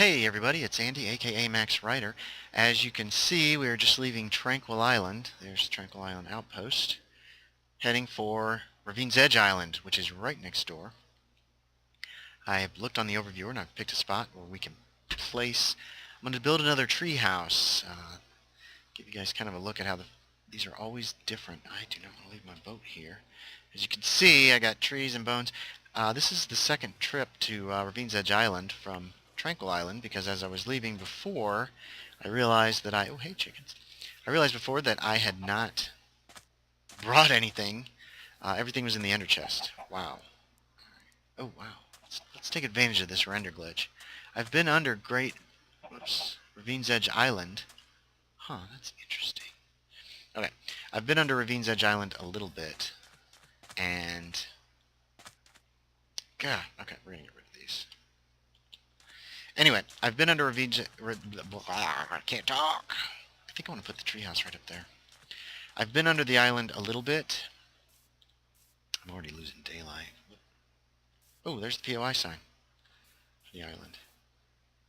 Hey everybody, it's Andy, aka Max Ryder. As you can see, we are just leaving Tranquil Island. There's Tranquil Island Outpost. Heading for Ravine's Edge Island, which is right next door. I have looked on the overviewer and I've picked a spot where we can place... I'm going to build another tree house. Give you guys kind of a look at how these are always different. I do not want to leave my boat here. As you can see, I got trees and bones. This is the second trip to Ravine's Edge Island from Tranquil Island, because as I was leaving before, I realized that oh hey chickens, I realized before that I had not brought anything. Everything was in the ender chest. Wow. Oh wow. Let's take advantage of this render glitch. I've been under Ravine's Edge Island. Huh, that's interesting. Okay, I've been under Ravine's Edge Island a little bit, and okay, we're gonna get rid of these. Anyway, I've been under Ravine's... I can't talk. I think I want to put the treehouse right up there. I've been under the island a little bit. I'm already losing daylight. Oh, there's the POI sign for the island.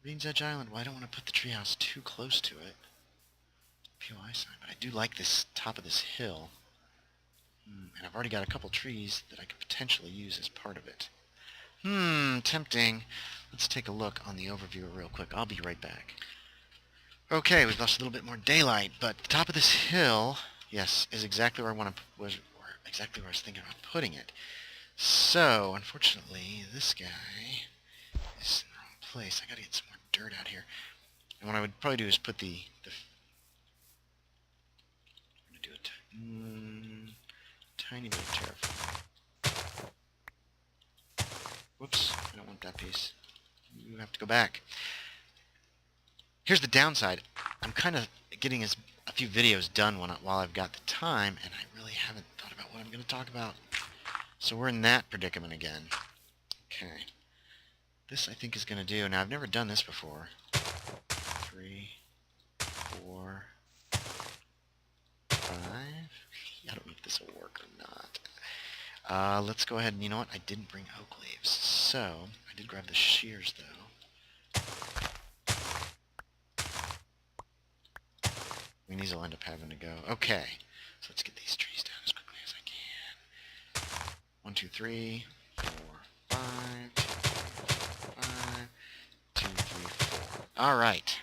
Ravine's Edge Island. Well, I don't want to put the treehouse too close to it. POI sign, but I do like this top of this hill. And I've already got a couple trees that I could potentially use as part of it. Tempting. Let's take a look on the overview real quick. I'll be right back. Okay, we've lost a little bit more daylight, but the top of this hill, yes, is exactly where I want to exactly where I was thinking about putting it. So, unfortunately, this guy is in the wrong place. I gotta get some more dirt out here. And what I would probably do is put I'm gonna do it tiny bit of terraform. Whoops, I don't want that piece. You have to go back. Here's the downside. I'm kind of getting a few videos done while I've got the time, and I really haven't thought about what I'm going to talk about. So we're in that predicament again. Okay. This I think is going to do. Now, I've never done this before. 3, 4, 5. I don't know if this will work or not. Let's go ahead and, you know what? I didn't bring oak leaves. So, I did grab the shears, though. I mean, these will end up having to go. Okay. So let's get these trees down as quickly as I can. 1, 2, 3, 4, 5, 2, 3, 5, 2, 3, 4. All right.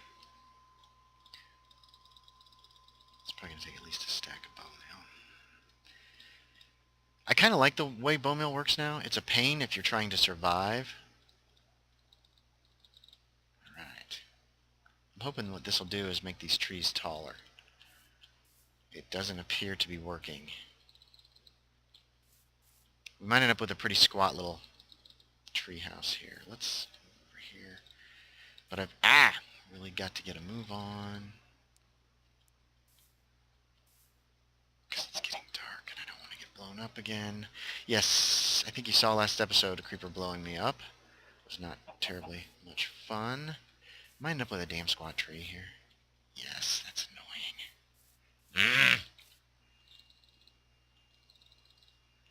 It's probably going to take at least a stack of bone meal. I kind of like the way bone meal works now. It's a pain if you're trying to survive. All right. I'm hoping what this will do is make these trees taller. It doesn't appear to be working. We might end up with a pretty squat little tree house here. Let's over here. But I've really got to get a move on. Because it's getting dark and I don't want to get blown up again. Yes, I think you saw last episode a creeper blowing me up. It was not terribly much fun. Might end up with a damn squat tree here. Yes, that's annoying.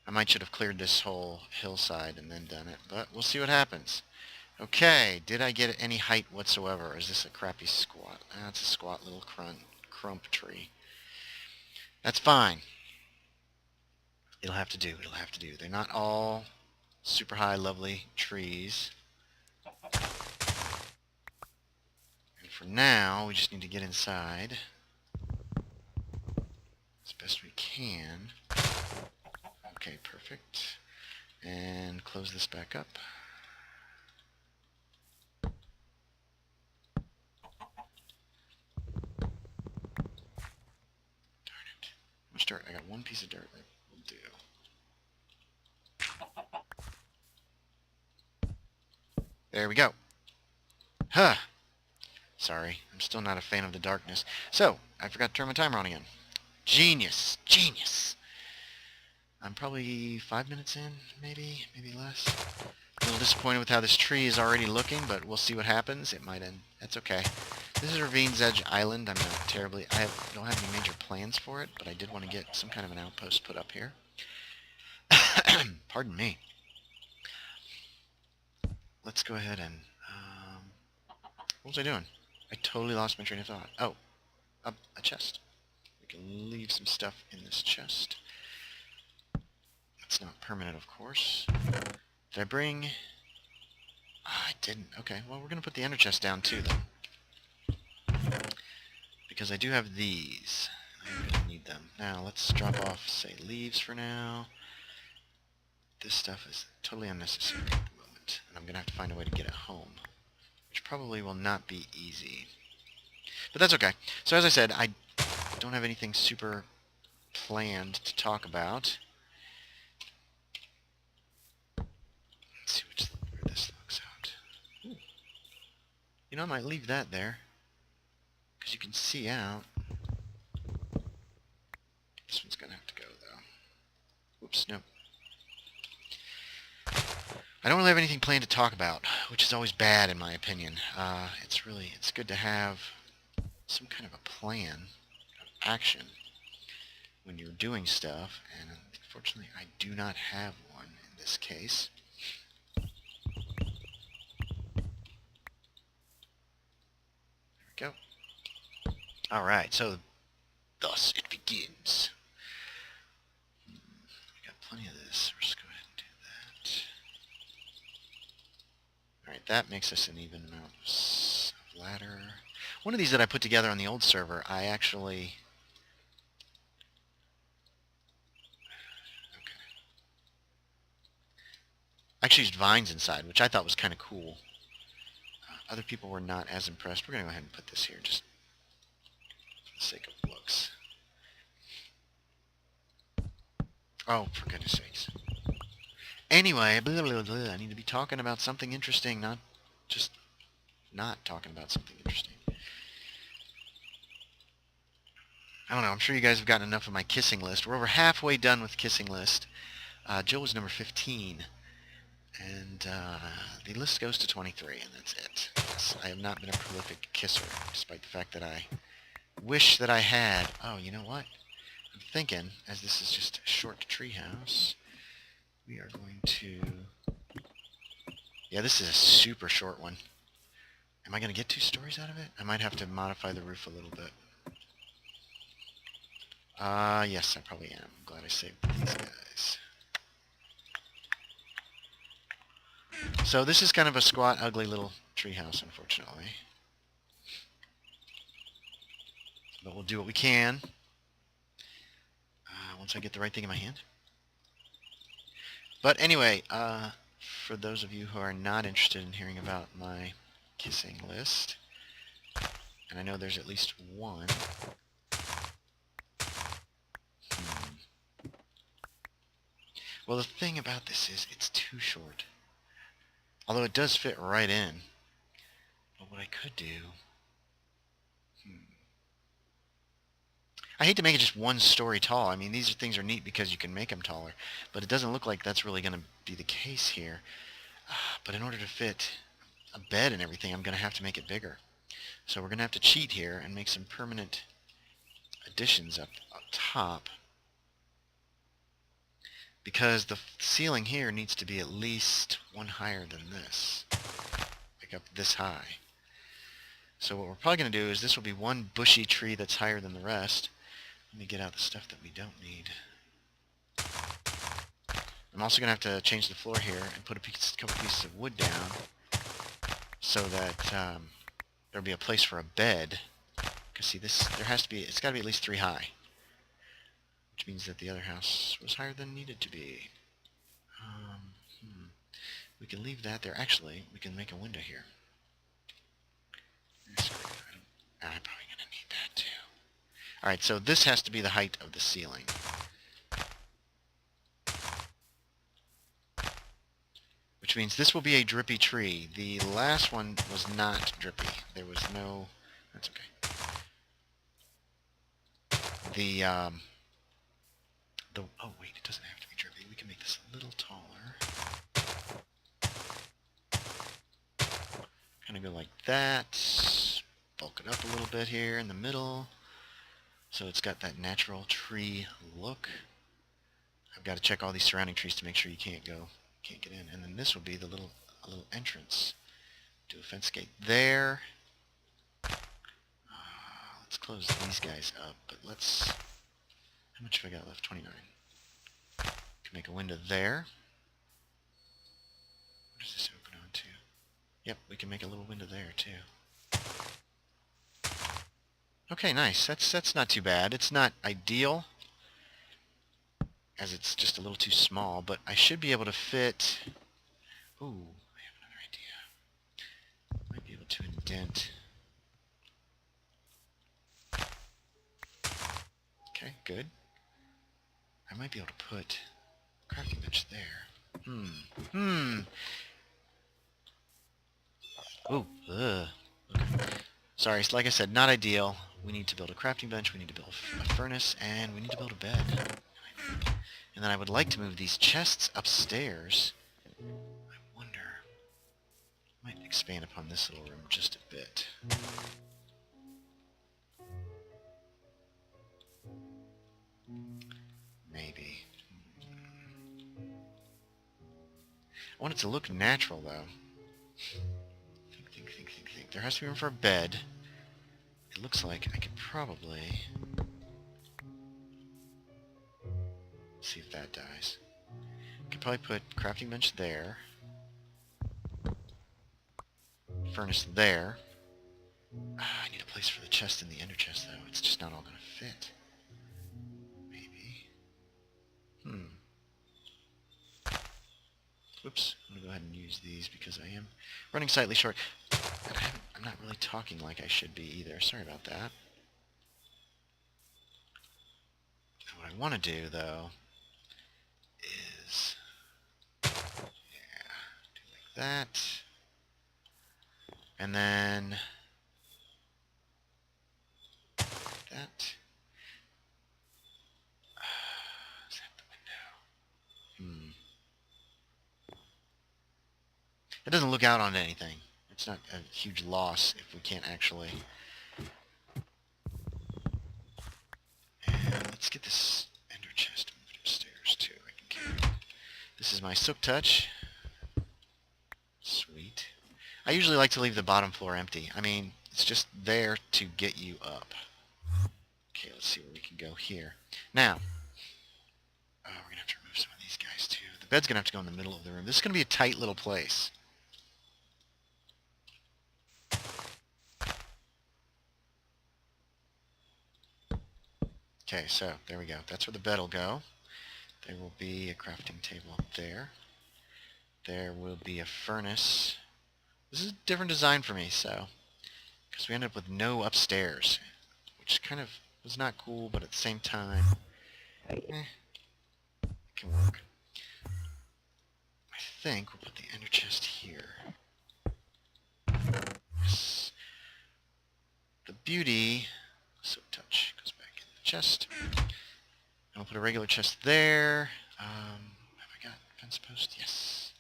I might should have cleared this whole hillside and then done it, but we'll see what happens. Okay, did I get any height whatsoever? Or is this a crappy squat? That's a squat little crump tree. That's fine. It'll have to do. It'll have to do. They're not all super high, lovely trees. And for now, we just need to get inside as best we can. Okay, perfect. And close this back up. Darn it. How much dirt? I got one piece of dirt. That will do. There we go. Huh. Sorry, I'm still not a fan of the darkness. So, I forgot to turn my timer on again. Genius. Genius. I'm probably 5 minutes in, maybe less. A little disappointed with how this tree is already looking, but we'll see what happens. It might end. That's okay. This is Ravine's Edge Island. I'm not terribly... don't have any major plans for it, but I did want to get some kind of an outpost put up here. Pardon me. Let's go ahead and What was I doing? I totally lost my train of thought. Oh, a chest. We can leave some stuff in this chest. It's not permanent, of course. Did I bring... I didn't. Okay, well, we're going to put the ender chest down too, then. Because I do have these. I really need them. Now, let's drop off, say, leaves for now. This stuff is totally unnecessary at the moment. And I'm going to have to find a way to get it home. Which probably will not be easy. But that's okay. So as I said, I don't have anything super planned to talk about. Let's see where this looks out. Ooh. You know, I might leave that there. Because you can see out. This one's going to have to go, though. Whoops, no. I don't really have anything planned to talk about, which is always bad in my opinion. It's good to have some kind of a plan of action when you're doing stuff, and unfortunately I do not have one in this case. There we go. Alright, so thus it begins. We got plenty of this. We're just going to go ahead and do that. Alright, that makes us an even amount of ladder. One of these that I put together on the old server, I actually... used vines inside, which I thought was kind of cool. Other people were not as impressed. We're going to go ahead and put this here just for the sake of looks. Oh, for goodness sakes. Anyway, blah, blah, blah, I need to be talking about something interesting, not just not talking about something interesting. I don't know, I'm sure you guys have gotten enough of my kissing list. We're over halfway done with kissing list. Jill was number 15. And the list goes to 23, and that's it. Yes, I have not been a prolific kisser, despite the fact that I wish that I had. Oh, you know what? I'm thinking, as this is just a short treehouse, we are going to... Yeah, this is a super short one. Am I going to get 2 stories out of it? I might have to modify the roof a little bit. Yes, I probably am. I'm glad I saved these guys. So this is kind of a squat, ugly little treehouse, unfortunately. But we'll do what we can once I get the right thing in my hand. But anyway, for those of you who are not interested in hearing about my kissing list, and I know there's at least one. Well, the thing about this is it's too short. Although it does fit right in. But what I could do... I hate to make it just 1 story tall. I mean, these things are neat because you can make them taller. But it doesn't look like that's really going to be the case here. But in order to fit a bed and everything, I'm going to have to make it bigger. So we're going to have to cheat here and make some permanent additions up top. Because the ceiling here needs to be at least 1 higher than this. Like up this high. So what we're probably going to do is this will be 1 bushy tree that's higher than the rest. Let me get out the stuff that we don't need. I'm also going to have to change the floor here and put a couple pieces of wood down so that there'll be a place for a bed. Because see, it's got to be at least 3 high. Which means that the other house was higher than it needed to be. We can leave that there. Actually, we can make a window here. I'm probably going to need that too. Alright, so this has to be the height of the ceiling. Which means this will be a drippy tree. The last one was not drippy. There was no... That's okay. Oh wait, it doesn't have to be drippy. We can make this a little taller. Kind of go like that. Bulk it up a little bit here in the middle. So it's got that natural tree look. I've got to check all these surrounding trees to make sure you can't get in. And then this will be a little entrance to a fence gate there. let's close these guys up, but let's... How much have I got left? 29. Can make a window there. What does this open onto? Yep, we can make a little window there, too. Okay, nice. That's not too bad. It's not ideal, as it's just a little too small, but I should be able to fit... Ooh, I have another idea. Might be able to indent... Okay, good. I might be able to put a crafting bench there. Ooh, ugh. Okay. Sorry, like I said, not ideal. We need to build a crafting bench, we need to build a furnace, and we need to build a bed. And then I would like to move these chests upstairs. I wonder... I might expand upon this little room just a bit. Maybe. I want it to look natural, though. Think. There has to be room for a bed. It looks like I could probably... see if that dies. I could probably put crafting bench there. Furnace there. I need a place for the chest and the ender chest, though. It's just not all going to fit. Maybe. Whoops. I'm going to go ahead and use these because I am running slightly short. And I'm not really talking like I should be either. Sorry about that. And what I want to do, though, is... yeah, do like that. And then... that. Is that the window? It doesn't look out onto anything. It's not a huge loss if we can't actually... And let's get this ender chest moved upstairs too. I can carry it. This is my Sook Touch. Sweet. I usually like to leave the bottom floor empty. I mean, it's just there to get you up. Okay, let's see where we can go here. Now, we're going to have to remove some of these guys too. The bed's going to have to go in the middle of the room. This is going to be a tight little place. Okay, so there we go. That's where the bed will go. There will be a crafting table up there. There will be a furnace. This is a different design for me, so... because we ended up with no upstairs, which kind of was not cool, but at the same time, it can work. I think we'll put the ender chest here. Yes. The beauty... Soak Touch goes back in the chest. And we'll put a regular chest there. Have I got fence post? Yes.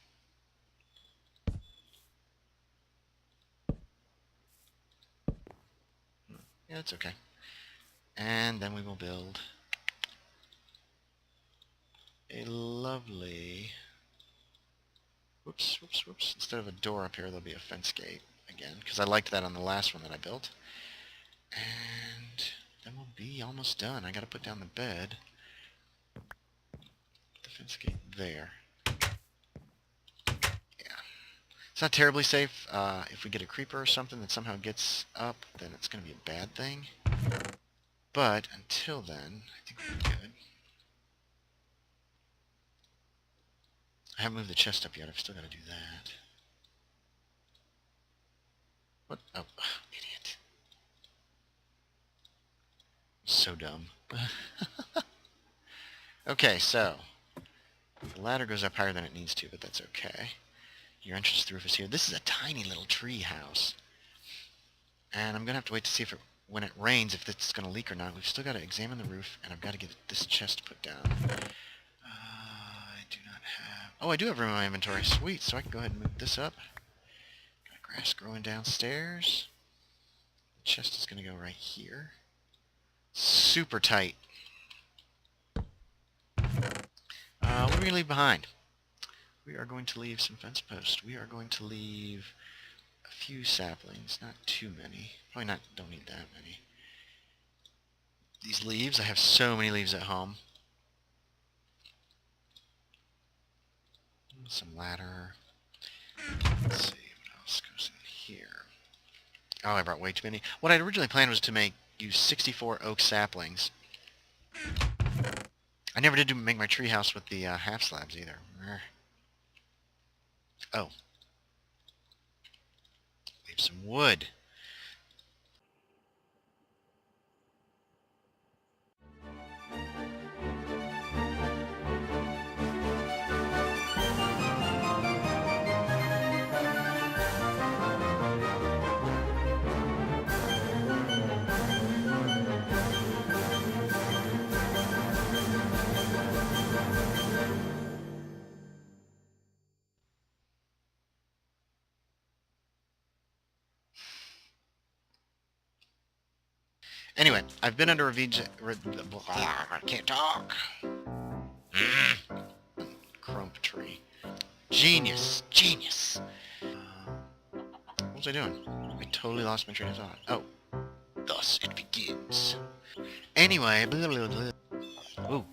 Yeah, that's okay. And then we will build a lovely... whoops. Instead of a door up here, there'll be a fence gate again, because I liked that on the last one that I built. And then we'll be almost done. I gotta put down the bed. Put the fence gate there. Yeah. It's not terribly safe. If we get a creeper or something that somehow gets up, then it's gonna be a bad thing. But until then, I think we're good. I haven't moved the chest up yet. I've still got to do that. What? Oh, idiot. So dumb. Okay, so the ladder goes up higher than it needs to, but that's okay. Your entrance to the roof is here. This is a tiny little tree house. And I'm going to have to wait to see if when it rains, if it's going to leak or not. We've still got to examine the roof, and I've got to get this chest put down. I do not have... oh, I do have room in my inventory. Sweet, so I can go ahead and move this up. Got grass growing downstairs. The chest is going to go right here. Super tight. What are we going to leave behind? We are going to leave some fence posts. We are going to leave a few saplings, not too many. Probably not, don't need that many. these leaves. I have so many leaves at home. Some ladder. Let's see what else goes in here. Oh, I brought way too many. What I originally planned was to use 64 oak saplings. I never did make my treehouse with the half slabs either. Oh. Leave some wood. Anyway, I've been under Ravine's... I can't talk. Crump tree. Genius. Genius. What was I doing? I totally lost my train of thought. Oh. Thus it begins. Anyway... Ooh.